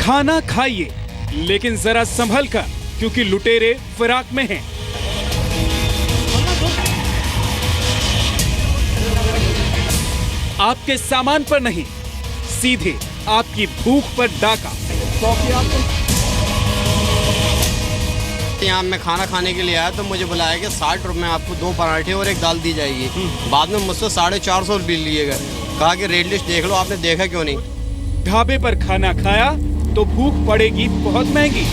खाना खाइए, लेकिन जरा संभल कर, क्योंकि लुटेरे फिराक में हैं। आपके सामान पर नहीं, सीधे आपकी भूख पर डाका। यहाँ मैं खाना खाने के लिए आया तो मुझे बुलाया कि 60 रुपये में आपको 2 पराठे और एक दाल दी जाएगी। बाद में मुझसे 450 बिल लिए गए। कहा कि रेट लिस्ट देख लो। आपने देखा क्यों नहीं? ढाबे पर खाना खाया तो भूख पड़ेगी बहुत महंगी।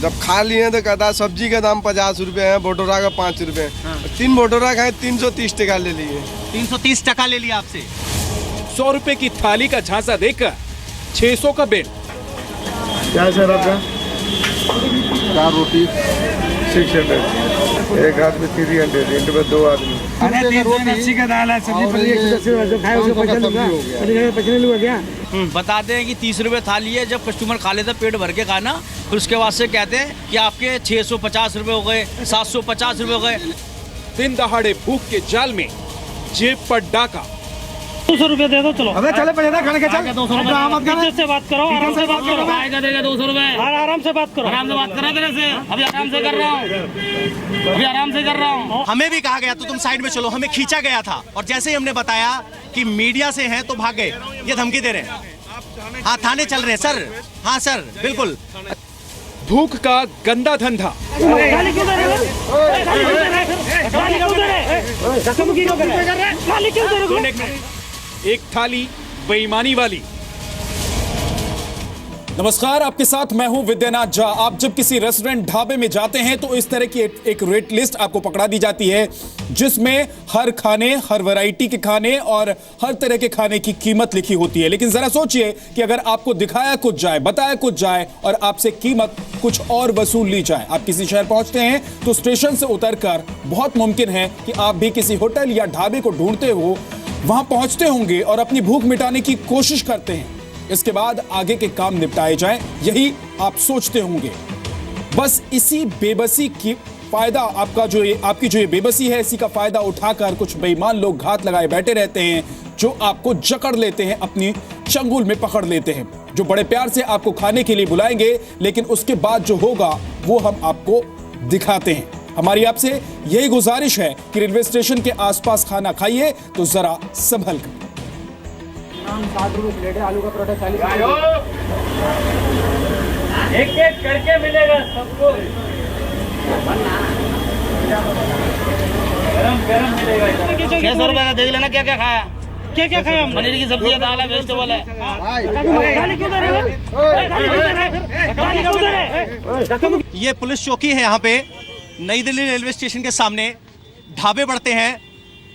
जब खा लिए तो कहता सब्जी का दाम 50 रुपए है, भटूरा का 5 रुपए। 3 भटूरा खाए 330 टका ले लिए। 330 टका ले लिया आपसे। 100 रुपए की थाली का झांसा देकर 600 का बिल। क्या सर आपका? 4 रोटी 600, एक आदमी 300, इंटू में 2 आदमी। अरे 380 का दाल है, सब्जी पड़ी 110 जो खाए उसको पचा लूंगा, पचने लूंगा क्या? बताते हैं कि 30 रुपए थाली है। जब कस्टमर खा लेते पेट भर के खाना, फिर उसके बाद से कहते हैं कि आपके 650 रुपए हो गए, 750 रुपए हो गए। दिन दहाड़े भूख के जाल में जेब पर डाका। 200 रुपए दे दो चलो। अबे चले पैसा खाने के चल। 200 रुपए से बात करो, आराम से बात करो। आएगा देगा 200 रुपए। आराम से बात करो। आराम से बात करो तेरे से। अभी आराम से कर रहा हूँ, अभी आराम से कर रहा हूँ। हमें भी कहा गया तो तुम साइड में चलो, हमें खींचा गया था और जैसे ही हमने बताया कि मीडिया से हैं तो भाग गए। ये धमकी दे रहे हैं। हाँ, थाने चल रहे हैं सर। हाँ सर, बिल्कुल। भूख का गंदा धंधा। एक थाली बेईमानी वाली। नमस्कार, आपके साथ मैं हूं विद्यानाथ झा। आप जब किसी रेस्टोरेंट ढाबे में जाते हैं तो इस तरह की एक रेट लिस्ट आपको पकड़ा दी जाती है, जिसमें हर खाने, हर वैरायटी के खाने और हर तरह के खाने की कीमत लिखी होती है। लेकिन जरा सोचिए कि अगर आपको दिखाया कुछ जाए, बताया कुछ जाए और आपसे कीमत कुछ और वसूल ली जाए। आप किसी शहर पहुंचते हैं तो स्टेशन से उतरकर बहुत मुमकिन है कि आप भी किसी होटल या ढाबे को ढूंढते हो वहां पहुंचते होंगे और अपनी भूख मिटाने की कोशिश करते हैं। इसके बाद आगे के काम निपटाए जाएं, यही आप सोचते होंगे। बस इसी बेबसी की फायदा आपकी जो ये बेबसी है, इसी का फायदा उठाकर कुछ बेईमान लोग घात लगाए बैठे रहते हैं, जो आपको जकड़ लेते हैं, अपनी चंगुल में पकड़ लेते हैं, जो बड़े प्यार से आपको खाने के लिए बुलाएंगे, लेकिन उसके बाद जो होगा वो हम आपको दिखाते हैं। हमारी आपसे यही गुजारिश है कि रेलवे स्टेशन के आसपास खाना खाइए तो जरा संभल कर। 60 रुपए प्लेट है, आलू का पराठा 40 रुपए। एक करके मिलेगा सबको। गरम मिलेगा। 600 रुपए का देख लेना क्या क्या खाया। क्या खाया हमने? पनीर की सब्जी है, दाल है, वेजिटेबल है। ये पुलिस चौकी है यहाँ पे नई दिल्ली रेलवे स्टेशन के सामने। ढाबे बढ़ते हैं,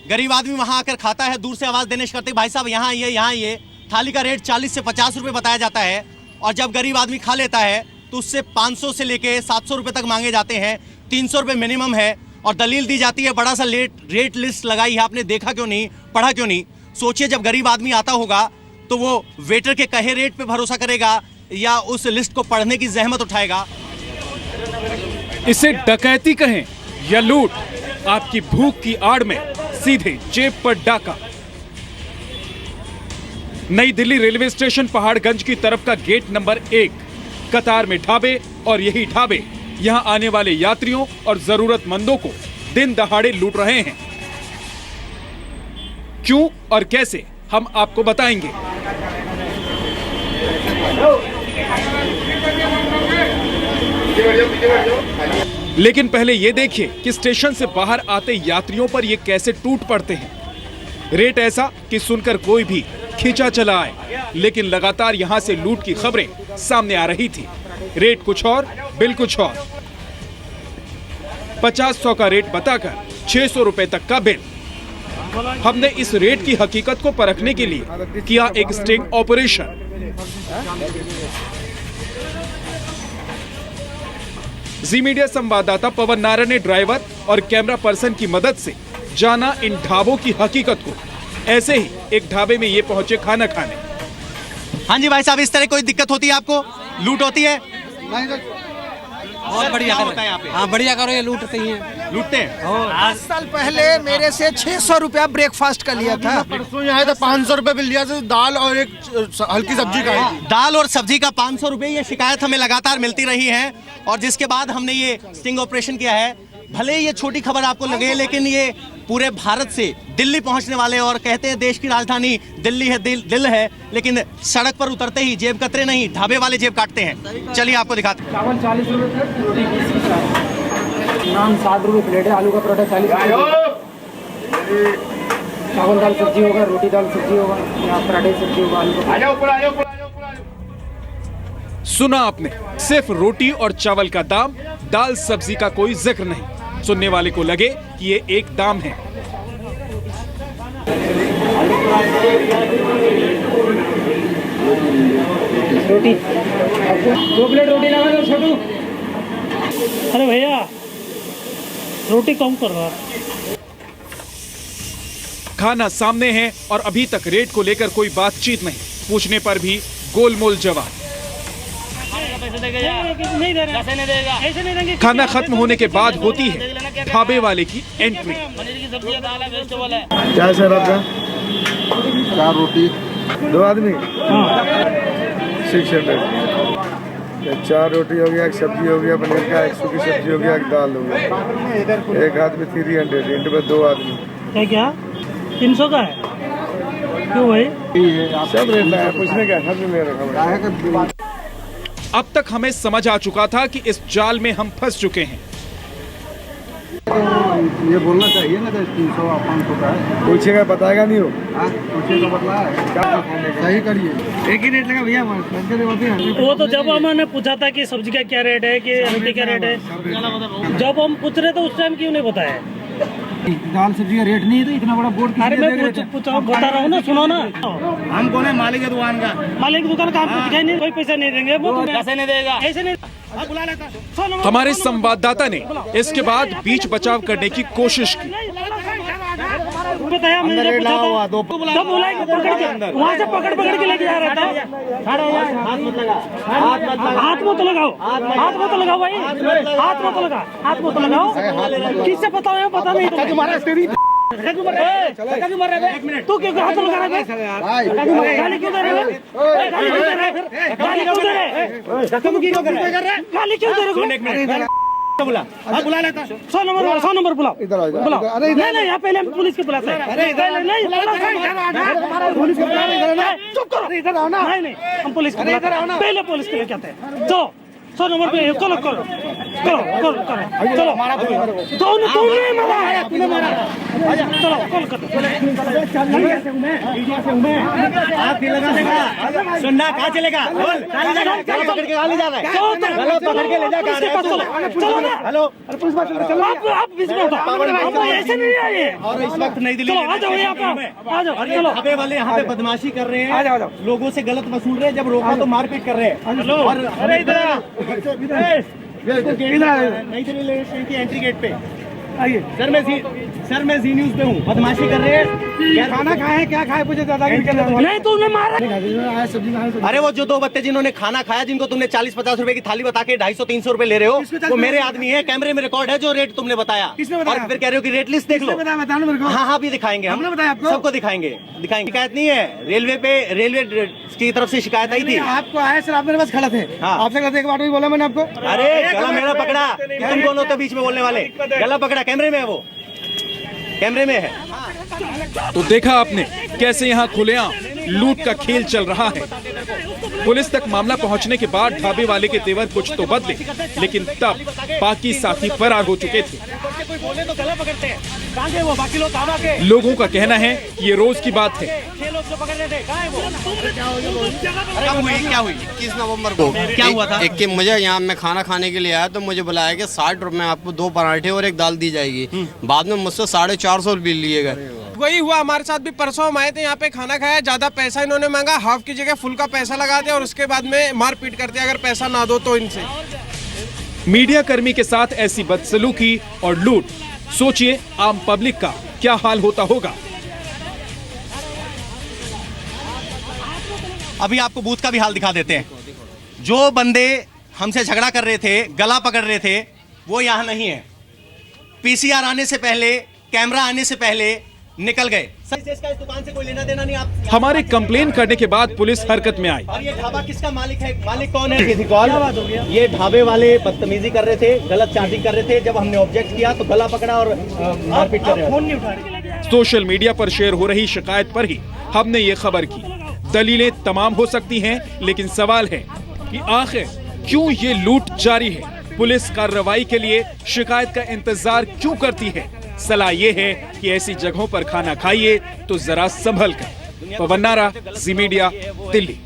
गरीब आदमी वहां आकर खाता है, दूर से आवाज देने करते भाई साहब यहाँ आइए, यहाँ आइए। थाली का रेट 40 से 50 रुपए बताया जाता है और जब गरीब आदमी खा लेता है तो उससे 500 से लेके 700 रुपए तक मांगे जाते हैं। 300 रुपए मिनिमम है और दलील दी जाती है। बड़ा सा रेट लिस्ट लगाई है, आपने देखा क्यों नहीं, पढ़ा क्यों नहीं? सोचिए, जब गरीब आदमी आता होगा तो वो वेटर के कहे रेट पे भरोसा करेगा या उस लिस्ट को पढ़ने की जहमत उठाएगा? इसे डकैती कहें या लूट, आपकी भूख की आड़ में सीधे जेब पर डाका। नई दिल्ली रेलवे स्टेशन पहाड़गंज की तरफ का गेट नंबर 1। कतार में ढाबे और यही ढाबे यहां आने वाले यात्रियों और जरूरतमंदों को दिन दहाड़े लूट रहे हैं। क्यों और कैसे हम आपको बताएंगे। लेकिन पहले यह देखिए कि स्टेशन से बाहर आते यात्रियों पर यह कैसे टूट पड़ते हैं। रेट ऐसा कि सुनकर कोई भी खींचा चला आए, लेकिन लगातार यहां से लूट की खबरें सामने आ रही थी। रेट कुछ और, बिल कुछ और। 50-100 का रेट बताकर 600 रुपए तक का बिल। हमने इस रेट की हकीकत को परखने के लिए किया एक स्टिंग ऑपरेशन। जी मीडिया संवाददाता पवन नायर ने ड्राइवर और कैमरा पर्सन की मदद से जाना इन ढाबों की हकीकत को। ऐसे ही एक ढाबे में ये पहुंचे खाना खाने। हाँ जी भाई साहब, इस तरह कोई दिक्कत होती है आपको? लूट होती है? बहुत बढ़िया होता है यहाँ पे। हाँ बढ़िया करो, ये लूटते ही हैं। लूटते हैं। 10 साल पहले मेरे से 600 रुपया ब्रेकफास्ट का लिया था। परसों यहाँ था 500 रुपए बिल दिया था, दाल और एक हल्की सब्जी का। दाल और सब्जी का 500 रुपए, ये शिकायत हमें लगातार मिलती रही है और जिसके बाद हमने ये स्टिंग ऑपरेशन किया है। भले ये छोटी खबर आपको लगे, लेकिन ये पूरे भारत से दिल्ली पहुंचने वाले, और कहते हैं देश की राजधानी दिल्ली है, दिल है, लेकिन सड़क पर उतरते ही जेब कतरे नहीं, ढाबे वाले जेब काटते हैं। चलिए आपको दिखाते हैं। चावल 40 रुपए प्लेट, रोटी 20 की प्लेट, नान 60 रुपए प्लेट है, आलू का पराठा 40 रुपए, चावल दाल सब्जी होगा, रोटी दाल सब्जी होगा, या पराठे सब्जी होगा, आलू का। सुना आपने, सिर्फ रोटी और चावल का दाम, दाल सब्जी का कोई जिक्र नहीं। सुनने वाले को लगे कि ये एक दाम है। रोटी 2 प्लेट रोटी लगा दो छोटू। अरे भैया रोटी कम कर रहा। खाना सामने है और अभी तक रेट को लेकर कोई बातचीत नहीं। पूछने पर भी गोलमोल जवाब। नहीं दे रहे, ऐसे नहीं देगा, ऐसे नहीं देंगे। खाना खत्म होने के बाद होती है ढाबे वाले की एंट्री। पनीर की सब्जी, दाल है, वेजिटेबल है। क्या सर आपका? 4 रोटी 2 आदमी 600। 4 रोटी हो गया, एक सब्जी हो गया पनीर का, एक सूखी सब्जी हो गया, एक दाल हो गया। एक हाथ में 300 इंटू में 2 आदमी। क्या 300 का है? क्यों भाई? सब रेट है, पूछने का सब में रखा। अब तक हमें समझ आ चुका था कि इस जाल में हम फंस चुके हैं। ये बोलना चाहिए ना, 300 500 का है। पूछेगा बताएगा नहीं हो, पूछे तो बतला है। सही करिए, एक ही रेट लगा भैया। वो तो जब हमने पूछा था कि सब्जी का क्या रेट है, कि रोटी का रेट है, जब हम पूछ रहे थे उस टाइम क्यों नहीं बताया? दाल सब्जी का रेट नहीं है तो इतना बड़ा बोर्ड। अरे मैं बता रहा हूँ ना, सुनो ना। हम कौन है? मालिक है दुकान का। मालिक दुकान का आपको दिखाई नहीं, कोई पैसा नहीं देंगे। वो पैसे नहीं देगा, ऐसे नहीं बुला लेता। हमारे संवाददाता ने इसके बाद बीच बचाव करने की कोशिश की। बताया मैंने, पूछा था तब बोला पकड़ के, वहाँ से पकड़ के लेके जा रहा था। हाथ मत लगाओ, हाथ मत लगाओ भाई, हाथ मत लगाओ। किससे पता है? पता नहीं तुम्हारा। तू क्यों हाथ लगा रहा है? गाली क्यों दे रहे हो? गाली क्यों दे रहे हो? बुला लेता। 100 नंबर बुलाओ। अरे नहीं, यहाँ पहले हम पुलिस के बुलाते हैं। अरे पुलिस के बुलाते। चुप करो, इधर आओ ना। नहीं, हम पुलिस के बुलाते हैं, पहले पुलिस के लेके आते हैं। 100 नंबर पे चलो, करो। चलो तूने मारा, चलो कॉल कर। सुनना कहाँ चलेगा? पकड़ के गाली जा रहा है। पकड़ के ले जा। चलो ना। हेलो, आप बीच में उठो, ऐसे नहीं आए। और इस वक्त नई दिल्ली आ जाओ, यहाँ पे आ जाओ। चलो, ढाबे वाले यहाँ पे बदमाशी कर रहे हैं, लोगों से गलत वसूल रहे हैं, जब रोका तो मारपीट कर रहे हैं। और अरे इधर नई दिल्ली रेलवे स्टेशन की एंट्री गेट पे आइए। सर मैं जी न्यूज पे हूँ। बदमाशी कर रहे हैं। खाना खाए, क्या खाए पूछे दादा? नहीं, तुमने मारा। अरे वो जो 2 बच्चे जिन्होंने खाना खाया, जिनको तुमने 40-50 रुपए की थाली बता के 250-300 रुपए ले रहे हो, वो मेरे आदमी है। कैमरे में रिकॉर्ड है जो रेट तुमने बताया। और फिर कह रहे हो कि रेट लिस्ट देख लो। हाँ, भी दिखाएंगे, हम सबको दिखाएंगे। शिकायत नहीं है, रेलवे की तरफ से शिकायत आई थी। आपको आया सर, आप मेरे पास खड़े थे। आपसे गलत एक बार भी बोला मैंने आपको। अरे गला मेरा पकड़ा, तुम कौन होते बीच में बोलने वाले? गला पकड़ा, कैमरे में है, वो कैमरे में है। तो देखा आपने कैसे यहाँ खुलेआम लूट का खेल चल रहा है। पुलिस तक मामला पहुंचने के बाद ढाबे वाले के तेवर कुछ तो बदले, लेकिन तब बाकी साथी फरार हो चुके थे। लोगों का कहना है कि ये रोज की बात है। क्या हुई 21 नवंबर को क्या हुआ था? मुझे यहाँ मैं खाना खाने के लिए आया तो मुझे बुलाया कि 60 रुपए में आपको 2 पराठे और एक दाल दी जाएगी। बाद में मुझसे 450 बिल लिए गए। वही हुआ हमारे साथ भी। परसों हम आए थे यहाँ पे, खाना खाया, ज्यादा पैसा इन्होंने मांगा, हाफ की जगह फुल का पैसा लगाते और उसके बाद में मारपीट करते अगर पैसा ना दो तो इनसे। मीडिया कर्मी के साथ ऐसी बदसलूकी और लूट, सोचिए आम पब्लिक का क्या हाल होता होगा। अभी आपको बूथ का भी हाल दिखा देते हैं। जो बंदे हमसे झगड़ा कर रहे थे, गला पकड़ रहे थे, वो यहाँ नहीं है। पीसीआर आने से पहले, कैमरा आने से पहले निकल गए। इसका इस दुकान से कोई लेना देना नहीं। आप हमारे कंप्लेन करने के बाद पुलिस हरकत में आई। और ये ढाबा किसका मालिक है? मालिक कौन है? ये ढाबे वाले बदतमीजी कर रहे थे, गलत चार्जिंग कर रहे थे। जब हमने ऑब्जेक्ट किया तो गला पकड़ा और मारपीट कर रहे थे। सोशल मीडिया पर शेयर हो रही शिकायत पर ही हमने ये खबर की। दलीलें तमाम हो सकती हैं, लेकिन सवाल है कि आखिर क्यों ये लूट जारी है? पुलिस कार्रवाई के लिए शिकायत का इंतजार क्यों करती है? सलाह ये है कि ऐसी जगहों पर खाना खाइए तो जरा संभल कर। पवन नारा, जी मीडिया, दिल्ली।